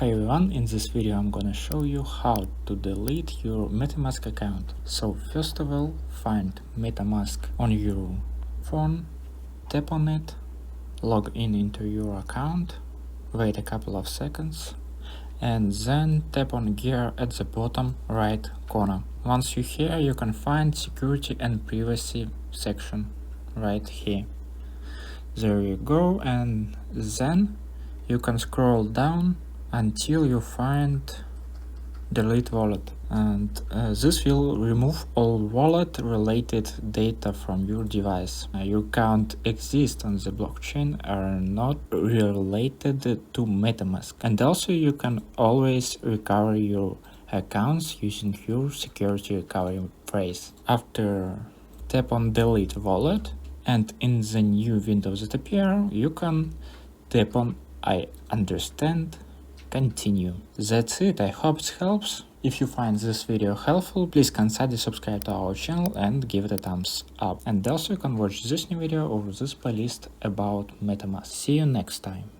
Hi everyone, in this video I'm gonna show you how to delete your MetaMask account. So first of all, find MetaMask on your phone, tap on it, log in into your account, wait a couple of seconds, and then tap on gear at the bottom right corner. Once you're here, you can find security and privacy section right here. There you go, and then you can scroll down until you find Delete Wallet, and this will remove all wallet related data from your device. Your account exists on the blockchain are not related to MetaMask, and also you can always recover your accounts using your security recovery phrase. After tap on Delete Wallet, and in the new window that appear, you can tap on I understand, continue. That's it, I hope it helps. If you find this video helpful, please consider subscribe to our channel and give it a thumbs up. And also you can watch this new video over this playlist about MetaMask. See you next time.